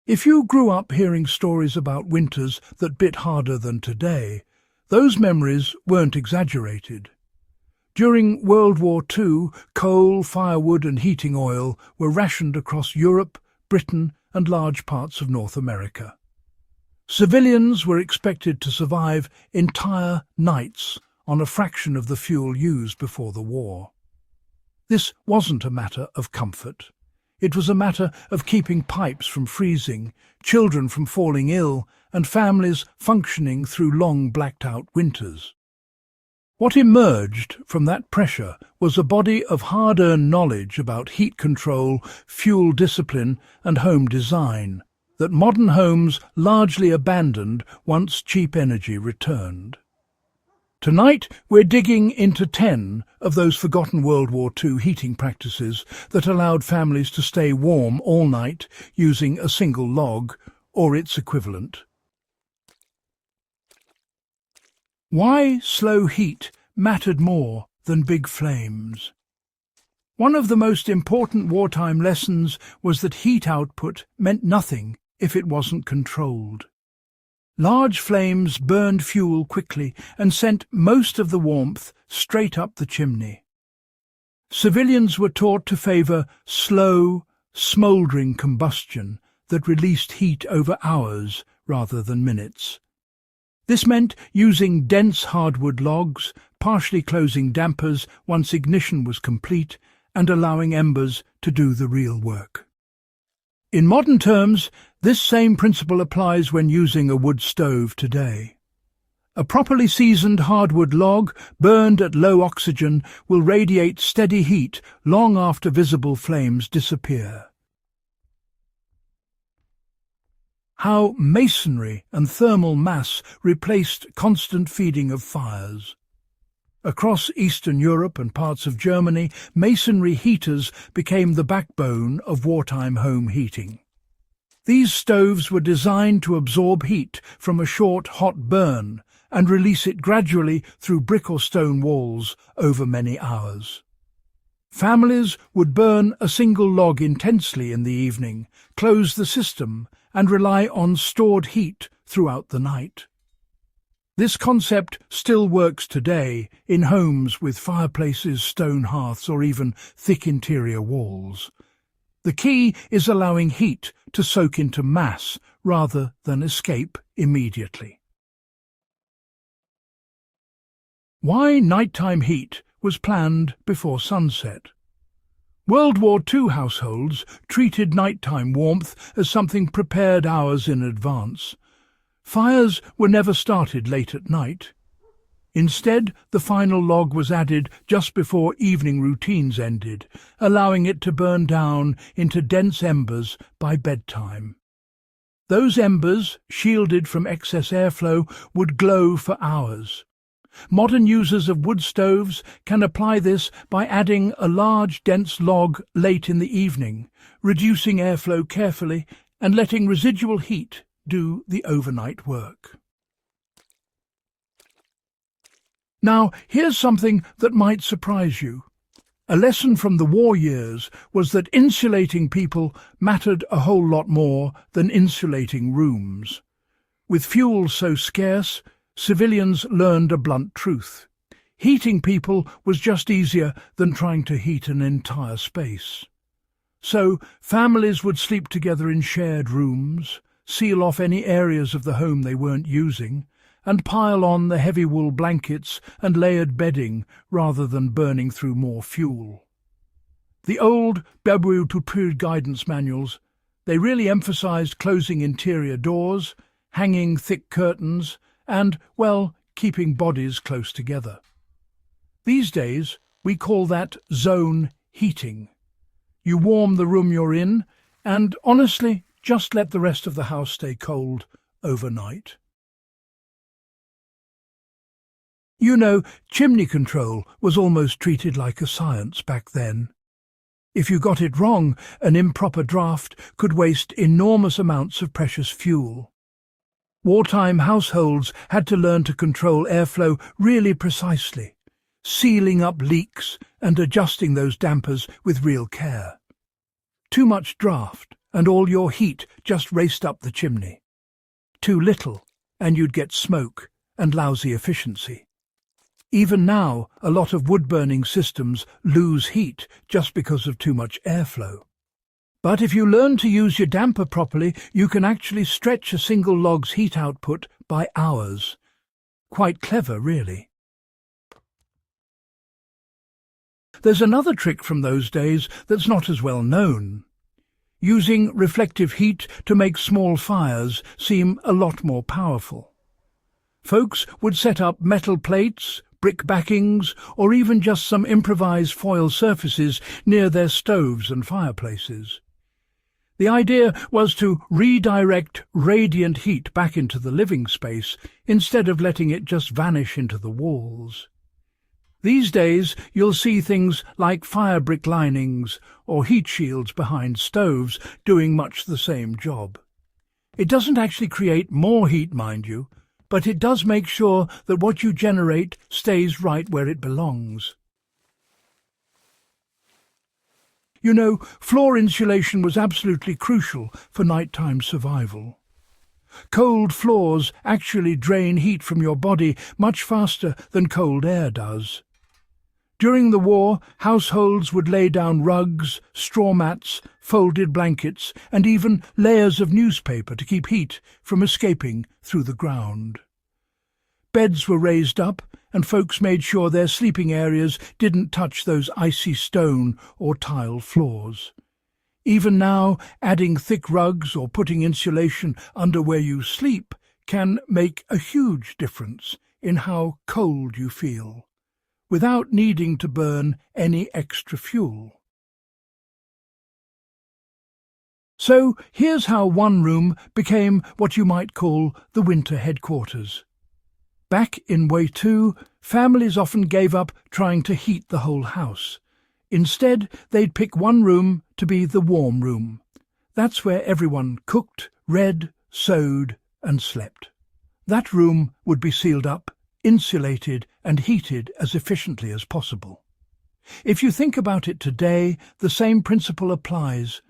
If you grew up hearing stories about winters that bit harder than today, those memories weren't exaggerated. During World War II, coal, firewood and heating oil were rationed across Europe, Britain and large parts of North America. Civilians were expected to survive entire nights on a fraction of the fuel used before the war. This wasn't a matter of comfort. It was a matter of keeping pipes from freezing, children from falling ill, and families functioning through long blacked-out winters. What emerged from that pressure was a body of hard-earned knowledge about heat control, fuel discipline, and home design that modern homes largely abandoned once cheap energy returned. Tonight, we're digging into 10 of those forgotten World War II heating practices that allowed families to stay warm all night using a single log or its equivalent. Why slow heat mattered more than big flames. One of the most important wartime lessons was that heat output meant nothing if it wasn't controlled. Large flames burned fuel quickly and sent most of the warmth straight up the chimney. Civilians were taught to favour slow, smouldering combustion that released heat over hours rather than minutes. This meant using dense hardwood logs, partially closing dampers once ignition was complete, and allowing embers to do the real work. In modern terms, this same principle applies when using a wood stove today. A properly seasoned hardwood log, burned at low oxygen, will radiate steady heat long after visible flames disappear. How masonry and thermal mass replaced constant feeding of fires. Across Eastern Europe and parts of Germany, masonry heaters became the backbone of wartime home heating. These stoves were designed to absorb heat from a short, hot burn and release it gradually through brick or stone walls over many hours. Families would burn a single log intensely in the evening, close the system, and rely on stored heat throughout the night. This concept still works today in homes with fireplaces, stone hearths, or even thick interior walls. The key is allowing heat to soak into mass rather than escape immediately. Why nighttime heat was planned before sunset. World War II households treated nighttime warmth as something prepared hours in advance. Fires were never started late at night. Instead, the final log was added just before evening routines ended, allowing it to burn down into dense embers by bedtime. Those embers, shielded from excess airflow, would glow for hours. Modern users of wood stoves can apply this by adding a large, dense log late in the evening, reducing airflow carefully and letting residual heat do the overnight work. Now, here's something that might surprise you. A lesson from the war years was that insulating people mattered a whole lot more than insulating rooms. With fuel so scarce, civilians learned a blunt truth. Heating people was just easier than trying to heat an entire space. So families would sleep together in shared rooms, seal off any areas of the home they weren't using, and pile on the heavy wool blankets and layered bedding rather than burning through more fuel. The old WWII guidance manuals, they really emphasized closing interior doors, hanging thick curtains, and, well, keeping bodies close together. These days, we call that zone heating. You warm the room you're in, and honestly, just let the rest of the house stay cold overnight. You know, chimney control was almost treated like a science back then. If you got it wrong, an improper draft could waste enormous amounts of precious fuel. Wartime households had to learn to control airflow really precisely, sealing up leaks and adjusting those dampers with real care. Too much draft and all your heat just raced up the chimney. Too little, and you'd get smoke and lousy efficiency. Even now, a lot of wood-burning systems lose heat just because of too much airflow. But if you learn to use your damper properly, you can actually stretch a single log's heat output by hours. Quite clever, really. There's another trick from those days that's not as well known. Using reflective heat to make small fires seem a lot more powerful. Folks would set up metal plates, brick backings, or even just some improvised foil surfaces near their stoves and fireplaces. The idea was to redirect radiant heat back into the living space instead of letting it just vanish into the walls. These days you'll see things like fire brick linings or heat shields behind stoves doing much the same job. It doesn't actually create more heat, mind you, but it does make sure that what you generate stays right where it belongs. You know, floor insulation was absolutely crucial for nighttime survival. Cold floors actually drain heat from your body much faster than cold air does. During the war, households would lay down rugs, straw mats, folded blankets, and even layers of newspaper to keep heat from escaping through the ground. Beds were raised up, and folks made sure their sleeping areas didn't touch those icy stone or tile floors. Even now, adding thick rugs or putting insulation under where you sleep can make a huge difference in how cold you feel, without needing to burn any extra fuel. So here's how one room became what you might call the winter headquarters. Back in WWII, families often gave up trying to heat the whole house. Instead, they'd pick one room to be the warm room. That's where everyone cooked, read, sewed, and slept. That room would be sealed up, insulated, and heated as efficiently as possible. If you think about it today, the same principle applies.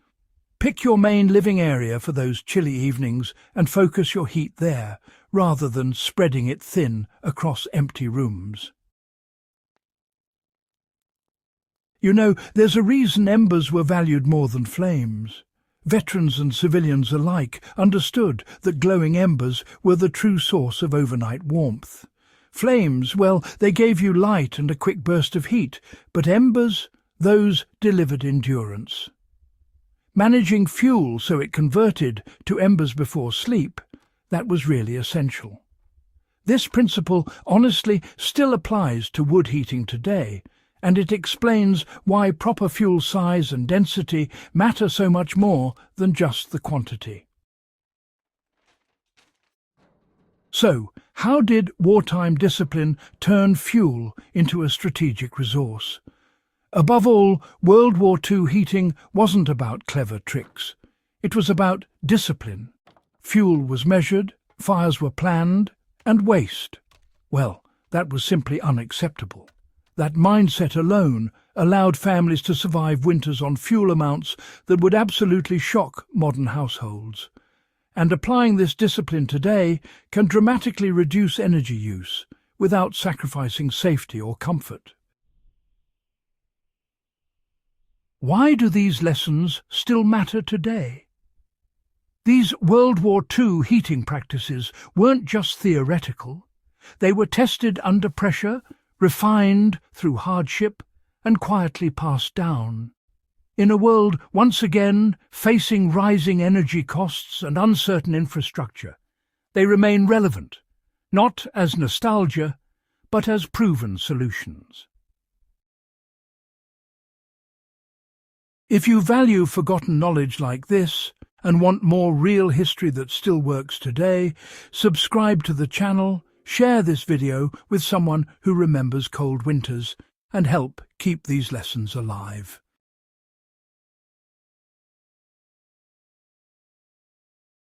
Pick your main living area for those chilly evenings and focus your heat there, rather than spreading it thin across empty rooms. You know, there's a reason embers were valued more than flames. Veterans and civilians alike understood that glowing embers were the true source of overnight warmth. Flames, well, they gave you light and a quick burst of heat, but embers, those delivered endurance. Managing fuel so it converted to embers before sleep, that was really essential. This principle honestly still applies to wood heating today, and it explains why proper fuel size and density matter so much more than just the quantity. So, how did wartime discipline turn fuel into a strategic resource? Above all, World War II heating wasn't about clever tricks. It was about discipline. Fuel was measured, fires were planned, and waste, well, that was simply unacceptable. That mindset alone allowed families to survive winters on fuel amounts that would absolutely shock modern households. And applying this discipline today can dramatically reduce energy use without sacrificing safety or comfort. Why do these lessons still matter today? These World War II heating practices weren't just theoretical. They were tested under pressure, refined through hardship, and quietly passed down. In a world once again facing rising energy costs and uncertain infrastructure, they remain relevant, not as nostalgia, but as proven solutions. If you value forgotten knowledge like this, and want more real history that still works today, subscribe to the channel, share this video with someone who remembers cold winters, and help keep these lessons alive.